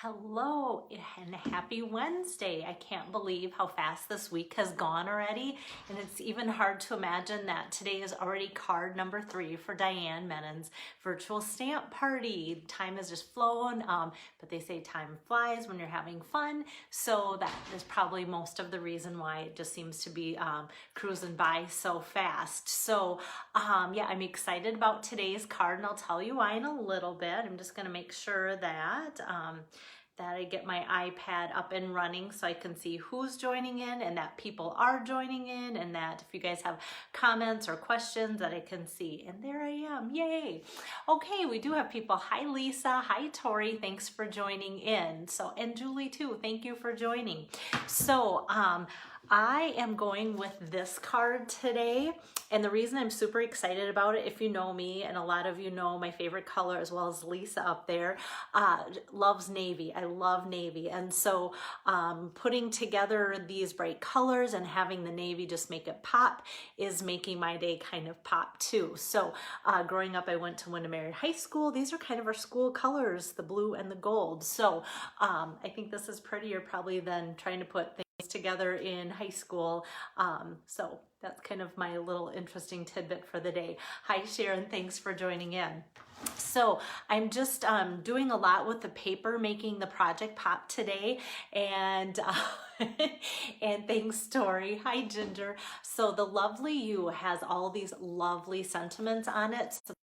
Hello and happy Wednesday. I can't believe how fast this week has gone already. And it's even hard to imagine that today is already card number 3 for Diane Menon's virtual stamp party. Time has just flown, but they say time flies when you're having fun. So that is probably most of the reason why it just seems to be cruising by so fast. So yeah, I'm excited about today's card and I'll tell you why in a little bit. I'm just gonna make sure that I get my iPad up and running so I can see who's joining in and that people are joining in, and that if you guys have comments or questions that I can see. And there I am, yay. Okay, we do have people. Hi Lisa, hi Tori, thanks for joining in. So, and Julie too, thank you for joining. So, I am going with this card today, and the reason I'm super excited about it, if you know me, and a lot of you know my favorite color as well as Lisa up there, loves navy. I love navy, and so putting together these bright colors and having the navy just make it pop is making my day kind of pop too. So growing up, I went to Windermere High School. These are kind of our school colors, the blue and the gold. So I think this is prettier probably than trying to put things together in high school. So that's kind of my little interesting tidbit for the day. Hi Sharon, thanks for joining in. So I'm just doing a lot with the paper, making the project pop today, and and thanks Tori. Hi Ginger. So the Lovely You has all these lovely sentiments on it. So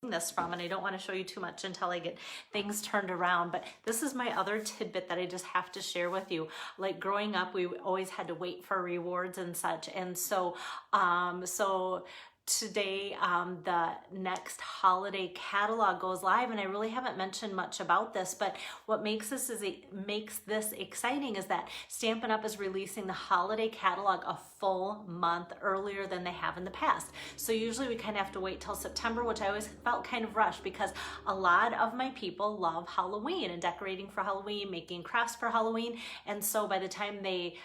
this from, and I don't want to show you too much until I get things turned around, but this is my other tidbit that I just have to share with you. Like growing up, we always had to wait for rewards and such, and so today the next holiday catalog goes live, and I really haven't mentioned much about this, but what makes this exciting is that Stampin' Up! Is releasing the holiday catalog a full month earlier than they have in the past. So usually we kind of have to wait till September, which I always felt kind of rushed because a lot of my people love Halloween and decorating for Halloween, making crafts for Halloween, and so by the time they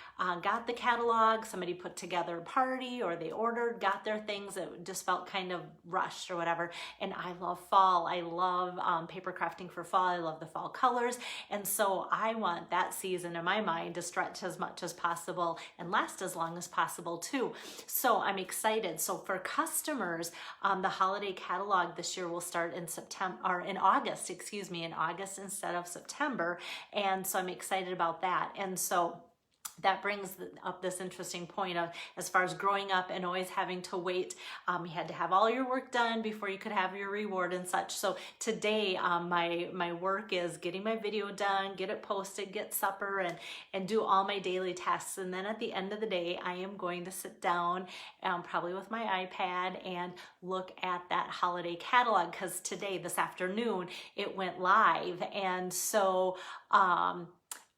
got the catalog, somebody put together a party or they ordered, got their things, it just felt kind of rushed or whatever. And I love fall. I love paper crafting for fall. I love the fall colors. And so I want that season in my mind to stretch as much as possible and last as long as possible too. So I'm excited. So for customers, the holiday catalog this year will start in September, or in August, excuse me, in August instead of September. And so I'm excited about that. And so that brings up this interesting point of, as far as growing up and always having to wait, you had to have all your work done before you could have your reward and such. So today, my work is getting my video done, get it posted, get supper, and do all my daily tasks. And then at the end of the day, I am going to sit down, probably with my iPad, and look at that holiday catalog, because today, this afternoon, it went live. And so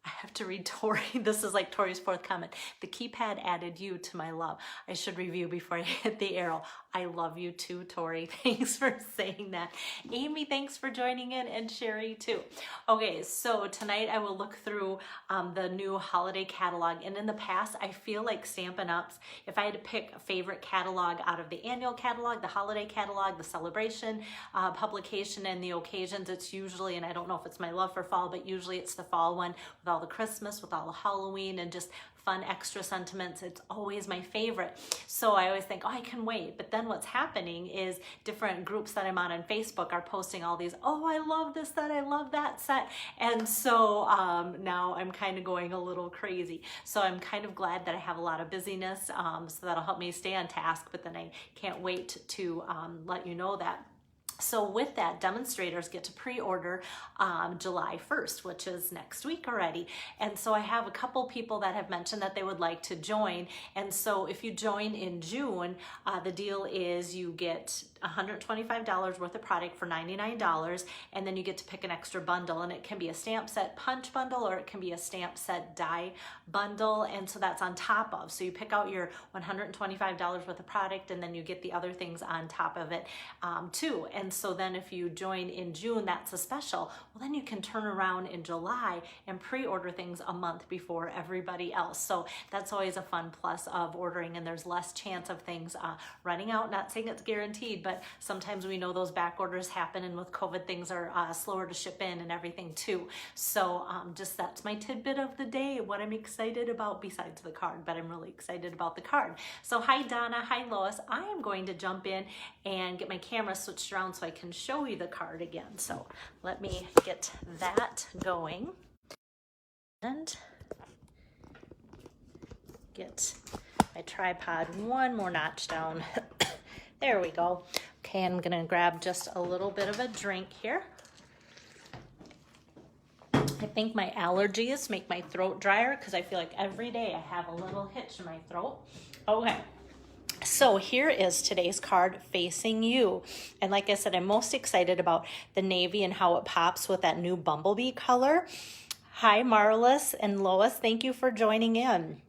I have to read Tori. This is like Tori's 4th comment. The keypad added you to my love. I should review before I hit the arrow. I love you too, Tori. Thanks for saying that. Amy, thanks for joining in, and Sherry too. Okay, so tonight I will look through the new holiday catalog. And in the past, I feel like Stampin' Up's, if I had to pick a favorite catalog out of the annual catalog, the holiday catalog, the celebration publication, and the occasions, it's usually, and I don't know if it's my love for fall, but usually it's the fall one with all the Christmas, with all the Halloween, and just fun extra sentiments. It's always my favorite. So I always think, oh, I can wait. But then what's happening is different groups that I'm on Facebook are posting all these, oh, I love this set, I love that set. And so now I'm kind of going a little crazy. So I'm kind of glad that I have a lot of busyness, so that'll help me stay on task, but then I can't wait to let you know that. So with that, demonstrators get to pre-order July 1st, which is next week already. And so I have a couple people that have mentioned that they would like to join. And so if you join in June, the deal is you get $125 worth of product for $99, and then you get to pick an extra bundle, and it can be a stamp set punch bundle, or it can be a stamp set die bundle, and so that's on top of. So you pick out your $125 worth of product, and then you get the other things on top of it too. And so then if you join in June, that's a special. Well, then you can turn around in July and pre-order things a month before everybody else. So that's always a fun plus of ordering, and there's less chance of things running out. Not saying it's guaranteed, but sometimes we know those back orders happen, and with COVID things are slower to ship in and everything too. So just that's my tidbit of the day, what I'm excited about besides the card, but I'm really excited about the card. So hi Donna, hi Lois. I am going to jump in and get my camera switched around so I can show you the card again. So let me get that going and get my tripod one more notch down. There we go. Okay, I'm gonna grab just a little bit of a drink here. I think my allergies make my throat drier because I feel like every day I have a little hitch in my throat. Okay. So here is today's card, Facing You. And like I said, I'm most excited about the navy and how it pops with that new bumblebee color. Hi, Marlis and Lois. Thank you for joining in.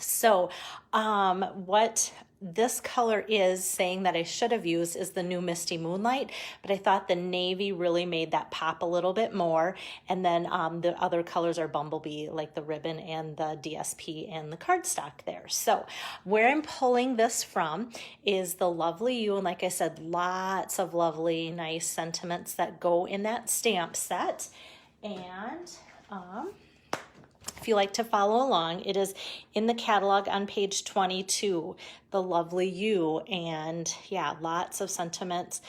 So what this color is saying that I should have used is the new Misty Moonlight, but I thought the navy really made that pop a little bit more. And then the other colors are bumblebee, like the ribbon and the DSP and the cardstock there. So where I'm pulling this from is the Lovely You. And like I said, lots of lovely, nice sentiments that go in that stamp set. And if you like to follow along, it is in the catalog on page 22, the Lovely You. And yeah, lots of sentiments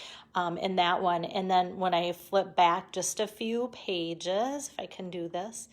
in that one. And then when I flip back just a few pages, if I can do this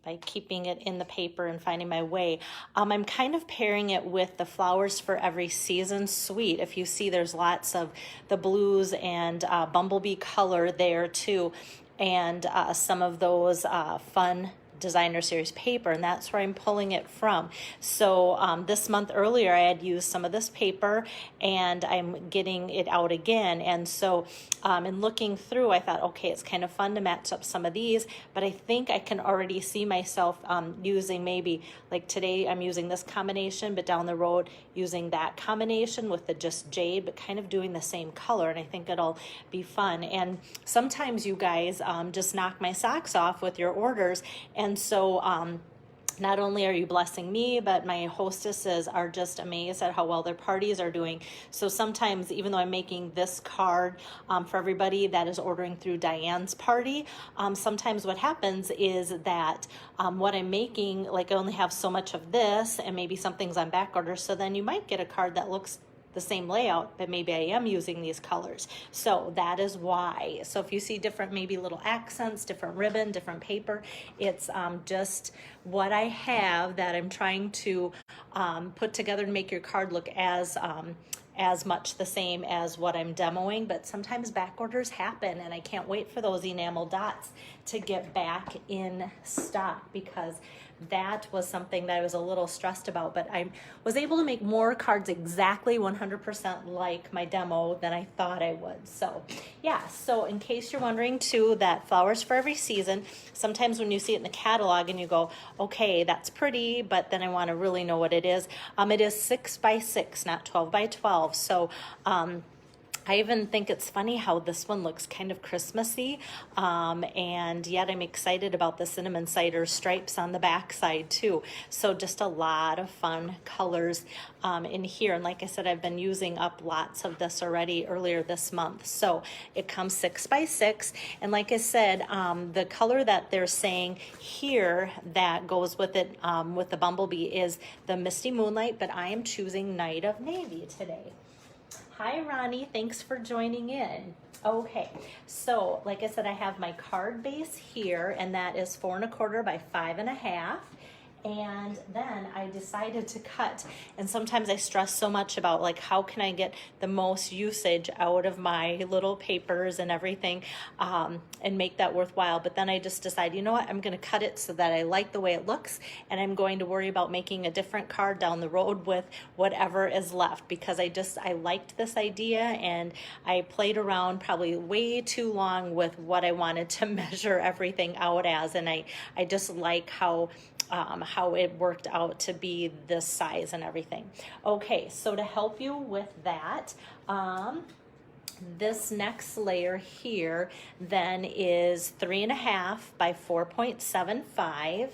by keeping it in the paper and finding my way, I'm kind of pairing it with the Flowers for Every Season Suite. If you see, there's lots of the blues and bumblebee color there too. And some of those fun designer series paper, and that's where I'm pulling it from. So this month earlier I had used some of this paper and I'm getting it out again, and so in looking through I thought, okay, it's kind of fun to match up some of these, but I think I can already see myself using, maybe like today I'm using this combination, but down the road using that combination with the just jade, but kind of doing the same color, and I think it'll be fun. And sometimes you guys just knock my socks off with your orders, and so not only are you blessing me, but my hostesses are just amazed at how well their parties are doing. So sometimes, even though I'm making this card for everybody that is ordering through Diane's party, sometimes what happens is that what I'm making, like I only have so much of this, and maybe something's on back order, so then you might get a card that looks the same layout, but maybe I am using these colors. So that is why. So if you see different, maybe little accents, different ribbon, different paper, it's just what I have that I'm trying to put together to make your card look as much the same as what I'm demoing. But sometimes back orders happen, and I can't wait for those enamel dots to get back in stock, because that was something that I was a little stressed about, but I was able to make more cards exactly 100% like my demo than I thought I would. So yeah, so in case you're wondering too, that Flowers for Every Season, sometimes when you see it in the catalog and you go, okay, that's pretty, but then I want to really know what it is. It is 6 by 6, not 12 by 12. So I even think it's funny how this one looks kind of Christmassy, and yet I'm excited about the cinnamon cider stripes on the back side too. So just a lot of fun colors in here. And like I said, I've been using up lots of this already earlier this month. So it comes 6 by 6. And like I said, the color that they're saying here that goes with it, with the bumblebee, is the Misty Moonlight, but I am choosing Night of Navy today. Hi, Ronnie. Thanks for joining in. Okay, so like I said, I have my card base here, and that is 4 1/4 by 5 1/2. And then I decided to cut, and sometimes I stress so much about like how can I get the most usage out of my little papers and everything, and make that worthwhile. But then I just decided, you know what, I'm going to cut it so that I like the way it looks, and I'm going to worry about making a different card down the road with whatever is left, because I liked this idea, and I played around probably way too long with what I wanted to measure everything out as, and I just like how it worked out to be this size and everything. Okay, so to help you with that, this next layer here then is 3 1/2 by 4.75.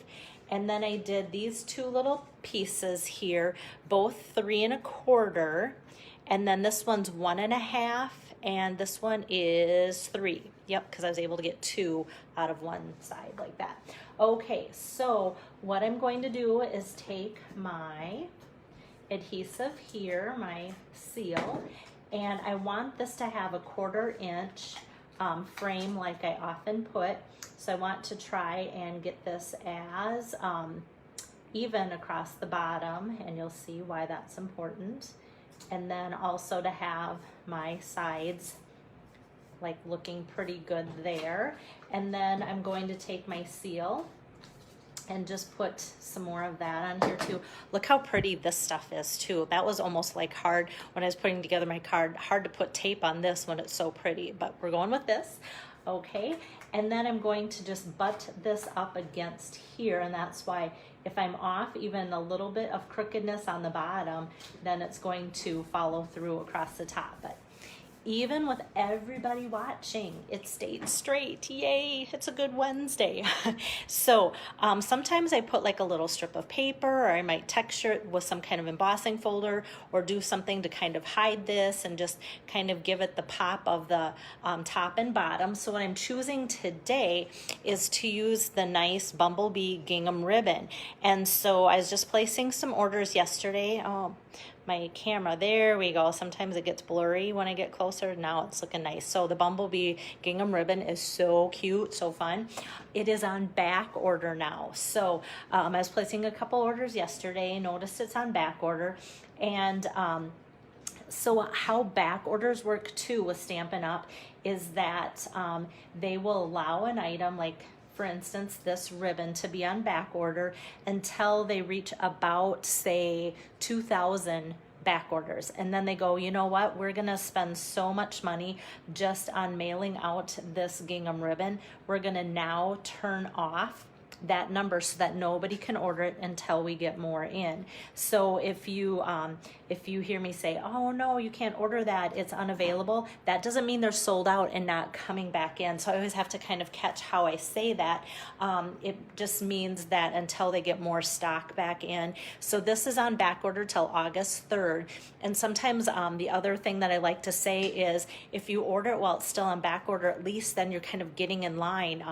And then I did these two little pieces here, both 3 1/4. And then this one's 1.5, and this one is 3. Yep, because I was able to get 2 out of one side like that. Okay, so what I'm going to do is take my adhesive here, my seal, and I want this to have a 1/4 inch frame like I often put. So I want to try and get this as even across the bottom, and you'll see why that's important. And then also to have my sides like looking pretty good there. And then I'm going to take my seal and just put some more of that on here too. Look how pretty this stuff is too. That was almost like hard when I was putting together my card, hard to put tape on this when it's so pretty, but we're going with this. Okay, and then I'm going to just butt this up against here, and that's why if I'm off even a little bit of crookedness on the bottom, then it's going to follow through across the top. But even with everybody watching, it stayed straight. Yay, it's a good Wednesday. So sometimes I put like a little strip of paper, or I might texture it with some kind of embossing folder, or do something to kind of hide this and just kind of give it the pop of the top and bottom. So what I'm choosing today is to use the nice Bumblebee gingham ribbon. And so I was just placing some orders yesterday. Oh, my camera, there we go. Sometimes it gets blurry when I get closer. Now it's looking nice. So the Bumblebee gingham ribbon is so cute, so fun. It is on back order now. So I was placing a couple orders yesterday, noticed it's on back order. And so how back orders work too with Stampin' Up! Is that they will allow an item, like for instance, this ribbon, to be on back order until they reach about, say, 2,000 back orders. And then they go, you know what, we're gonna spend so much money just on mailing out this gingham ribbon. We're gonna now turn off that number so that nobody can order it until we get more in. So if you hear me say, oh no, you can't order that, it's unavailable, that doesn't mean they're sold out and not coming back in. So I always have to kind of catch how I say that. It just means that until they get more stock back in. So this is on back order till August 3rd. And sometimes the other thing that I like to say is if you order it while it's still on back order, at least then you're kind of getting in line.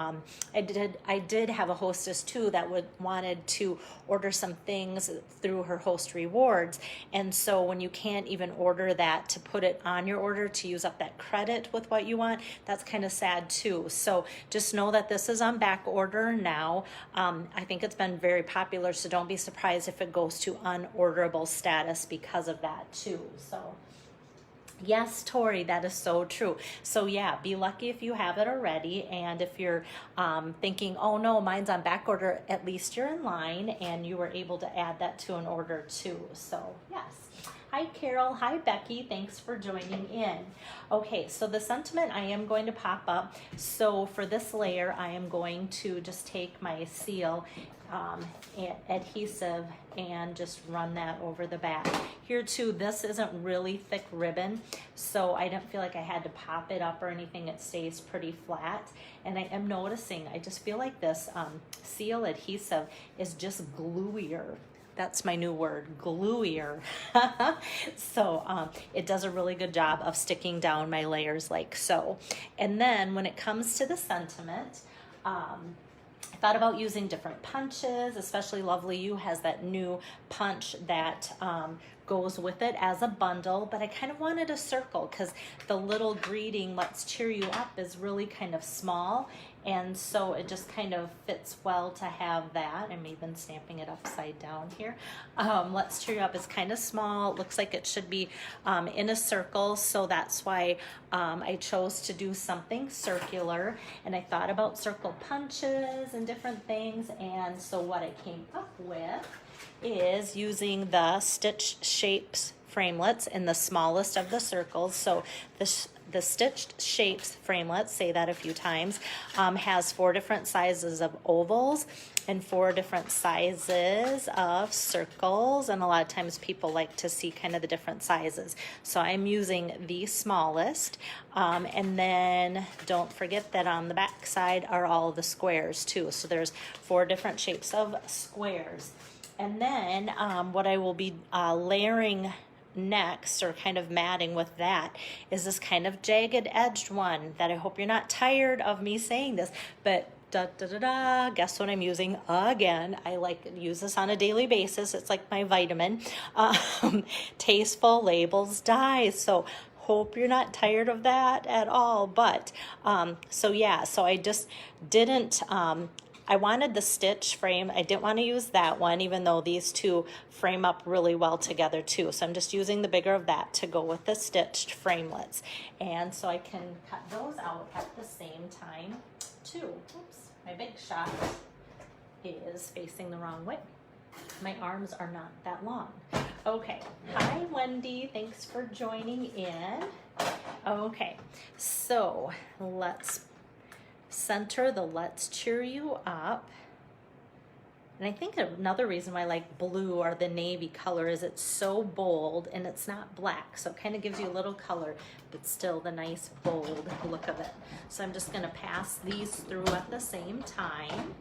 I did have a hostess too that wanted to order some things through her host rewards, and so when you can't even order that to put it on your order to use up that credit with what you want, that's kind of sad too. So just know that this is on back order now. I think it's been very popular, so don't be surprised if it goes to unorderable status because of that too. So yes, Tori, that is so true. So yeah, be lucky if you have it already. And if you're thinking, oh no, mine's on back order, at least you're in line and you were able to add that to an order too. So yes. Hi, Carol. Hi, Becky. Thanks for joining in. Okay, so the sentiment I am going to pop up. So for this layer, I am going to just take my seal adhesive and just run that over the back. Here too, this isn't really thick ribbon, so I didn't feel like I had to pop it up or anything. It stays pretty flat. And I am noticing, I just feel like this seal adhesive is just gluier. That's my new word, gluier. So it does a really good job of sticking down my layers like so. And then when it comes to the sentiment, I thought about using different punches, especially Lovely You has that new punch that goes with it as a bundle, but I kind of wanted a circle because the little greeting, let's cheer you up, is really kind of small. And so it just kind of fits well to have that. I'm even stamping it upside down here. Let's cheer you up is kind of small. It looks like it should be in a circle. So that's why I chose to do something circular. And I thought about circle punches and different things. And so what I came up with is using the Stitch Shapes framelits in the smallest of the circles. So the Stitched Shapes framelits, say that a few times, has 4 different sizes of ovals and 4 different sizes of circles, and a lot of times people like to see kind of the different sizes. So I'm using the smallest, and then don't forget that on the back side are all the squares too. So there's 4 different shapes of squares. And then what I will be layering next, or kind of matting with that, is this kind of jagged edged one that I hope you're not tired of me saying this, but guess what I'm using again? I like use this on a daily basis. It's like my vitamin. Tasteful Labels dies. So hope you're not tired of that at all. But so yeah, so I just didn't I wanted the stitch frame. I didn't want to use that one, even though these two frame up really well together too. So I'm just using the bigger of that to go with the stitched framelets. And so I can cut those out at the same time too. Oops, my big shot is facing the wrong way. My arms are not that long. Okay, hi Wendy, thanks for joining in. Okay, so let's center the Let's Cheer You Up. And I think another reason why I like blue or the navy color is it's so bold and it's not black. So it kind of gives you a little color, but still the nice bold look of it. So I'm just gonna pass these through at the same time.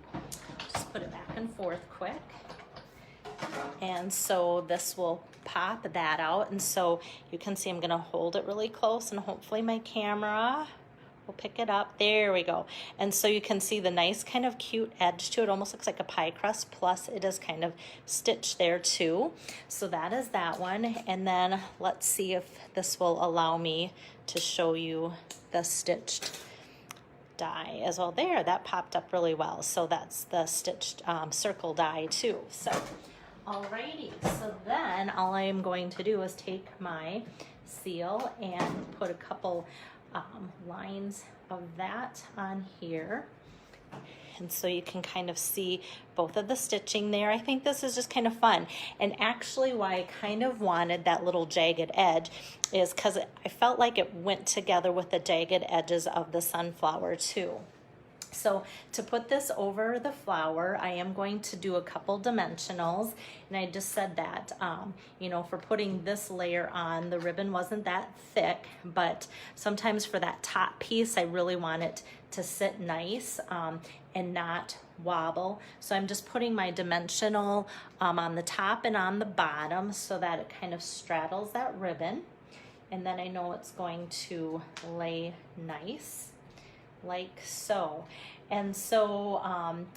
Just put it back and forth quick. And so this will pop that out. And so you can see I'm gonna hold it really close and hopefully my camera will pick it up. There we go. And so you can see the nice kind of cute edge to it. Almost looks like a pie crust, plus it is kind of stitched there too. So that is that one. And then let's see if this will allow me to show you the stitched die as well. There, that popped up really well. So that's the stitched circle die too. So alrighty, so then all I am going to do is take my seal and put a couple lines of that on here. And so you can kind of see both of the stitching there. I think this is just kind of fun. And actually why I kind of wanted that little jagged edge is because I felt like it went together with the jagged edges of the sunflower too. So to put this over the flower, I am going to do a couple dimensionals. And I just said that, you know, for putting this layer on, the ribbon wasn't that thick, but sometimes for that top piece, I really want it to sit nice and not wobble. So I'm just putting my dimensional on the top and on the bottom so that it kind of straddles that ribbon. And then I know it's going to lay nice, like so. And so,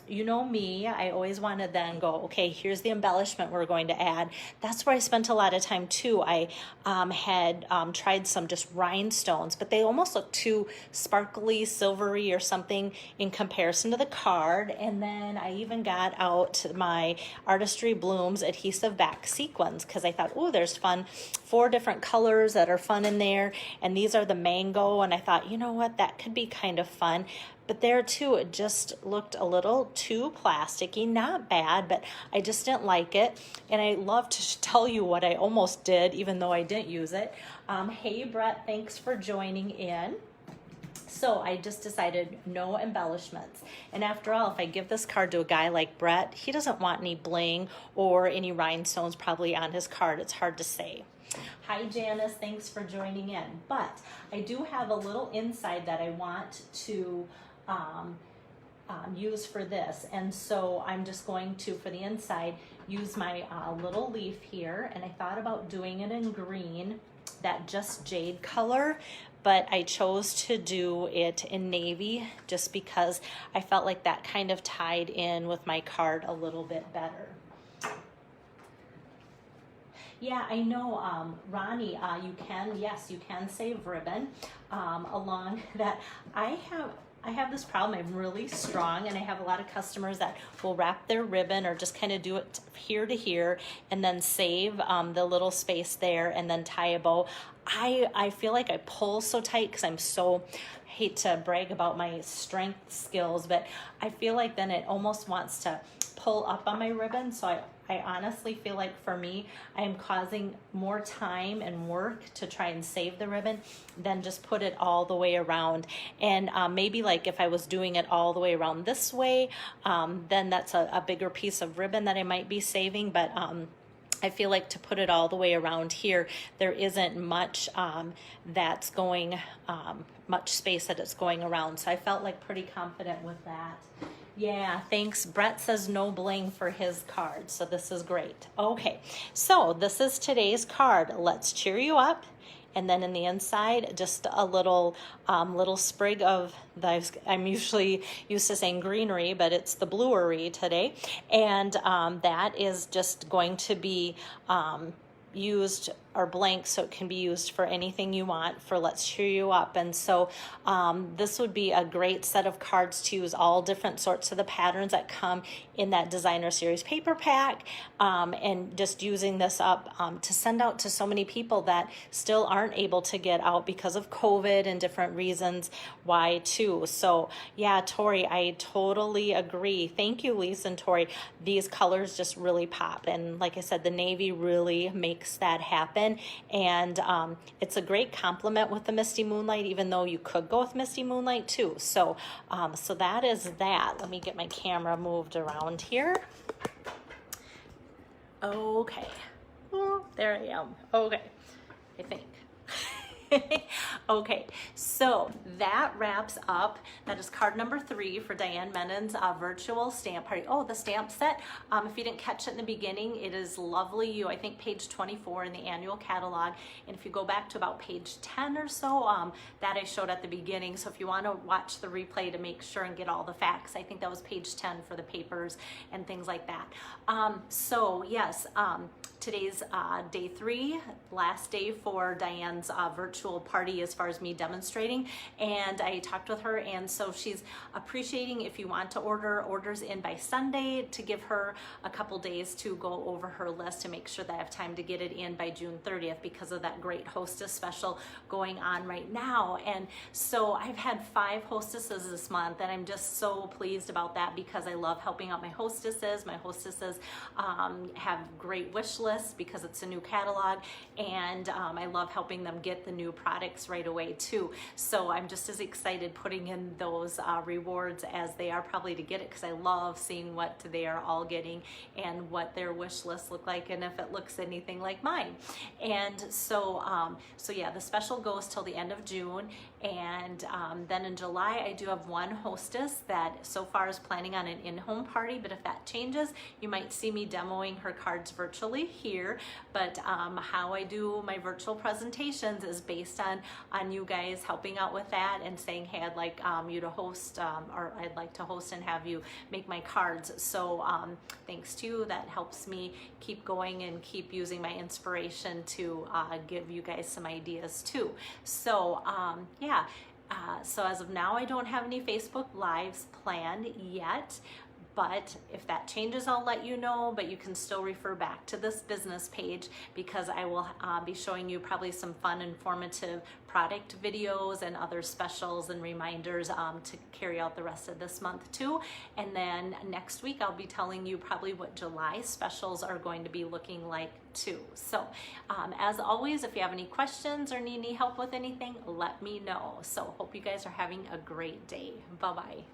you know me, I always want to then go, okay, here's the embellishment we're going to add. That's where I spent a lot of time too. I had tried some just rhinestones, but they almost look too sparkly, silvery or something in comparison to the card. And then I even got out my Artistry Blooms adhesive back sequins because I thought, oh, there's fun, 4 different colors that are fun in there. And these are the mango. And I thought, you know what, that could be kind of fun. But there too, it just looked a little too plasticky, not bad, but I just didn't like it. And I love to tell you what I almost did, even though I didn't use it. Hey Brett, thanks for joining in. So I just decided no embellishments. And after all, if I give this card to a guy like Brett, he doesn't want any bling or any rhinestones probably on his card. It's hard to say. Hi Janice, thanks for joining in. But I do have a little inside that I want to use for this, and so I'm just going to, for the inside, use my little leaf here, and I thought about doing it in green, that just jade color, but I chose to do it in navy just because I felt like that kind of tied in with my card a little bit better. Yeah, I know, Ronnie, yes, you can save ribbon along that. I have this problem. I'm really strong, and I have a lot of customers that will wrap their ribbon or just kind of do it here to here and then save the little space there and then tie a bow. I feel like I pull so tight because I'm so, I hate to brag about my strength skills, but I feel like then it almost wants to pull up on my ribbon. So I honestly feel like for me, I am causing more time and work to try and save the ribbon than just put it all the way around. And maybe like if I was doing it all the way around this way, then that's a bigger piece of ribbon that I might be saving. But I feel like to put it all the way around here, there isn't much that's going, much space that it's going around. So I felt like pretty confident with that. Yeah, thanks. Brett says no bling for his card, so this is great. Okay, so this is today's card. Let's cheer you up. And then in the inside, just a little little sprig of the, I'm usually used to saying greenery, but it's the bluery today. And that is just going to be used or blank, so it can be used for anything you want for Let's Cheer You Up. And so this would be a great set of cards to use, all different sorts of the patterns that come in that designer series paper pack, and just using this up to send out to so many people that still aren't able to get out because of COVID and different reasons why too. So yeah, Tori, I totally agree. Thank you, Lisa and Tori. These colors just really pop, and like I said, the navy really makes that happen. And it's a great complement with the Misty Moonlight, even though you could go with Misty Moonlight too. So so that is that. Let me get my camera moved around here. Okay, oh, there I am. Okay, I think. Okay, so that wraps up. That is card number 3 for Diane Menon's virtual stamp party. Oh, the stamp set. If you didn't catch it in the beginning, it is lovely. I think page 24 in the annual catalog. And if you go back to about page 10 or so, that I showed at the beginning. So if you want to watch the replay to make sure and get all the facts, I think that was page 10 for the papers and things like that. So yes, today's day 3, last day for Diane's virtual party as far as me demonstrating, and I talked with her, and so she's appreciating if you want to order orders in by Sunday to give her a couple days to go over her list to make sure that I have time to get it in by June 30th because of that great hostess special going on right now. And so I've had 5 hostesses this month, and I'm just so pleased about that because I love helping out my hostesses. My hostesses have great wish lists because it's a new catalog, and I love helping them get the new products right away too. So I'm just as excited putting in those rewards as they are probably to get it, because I love seeing what they are all getting and what their wish lists look like, and if it looks anything like mine. And so so yeah, the special goes till the end of June, and then in July I do have one hostess that so far is planning on an in-home party, but if that changes, you might see me demoing her cards virtually here. But how I do my virtual presentations is based on you guys helping out with that and saying, hey, I'd like you to host, or I'd like to host and have you make my cards. So thanks to you, that helps me keep going and keep using my inspiration to give you guys some ideas too. So yeah, so as of now, I don't have any Facebook Lives planned yet. But if that changes, I'll let you know, but you can still refer back to this business page because I will be showing you probably some fun, informative product videos and other specials and reminders to carry out the rest of this month too. And then next week, I'll be telling you probably what July specials are going to be looking like too. So as always, if you have any questions or need any help with anything, let me know. So hope you guys are having a great day. Bye-bye.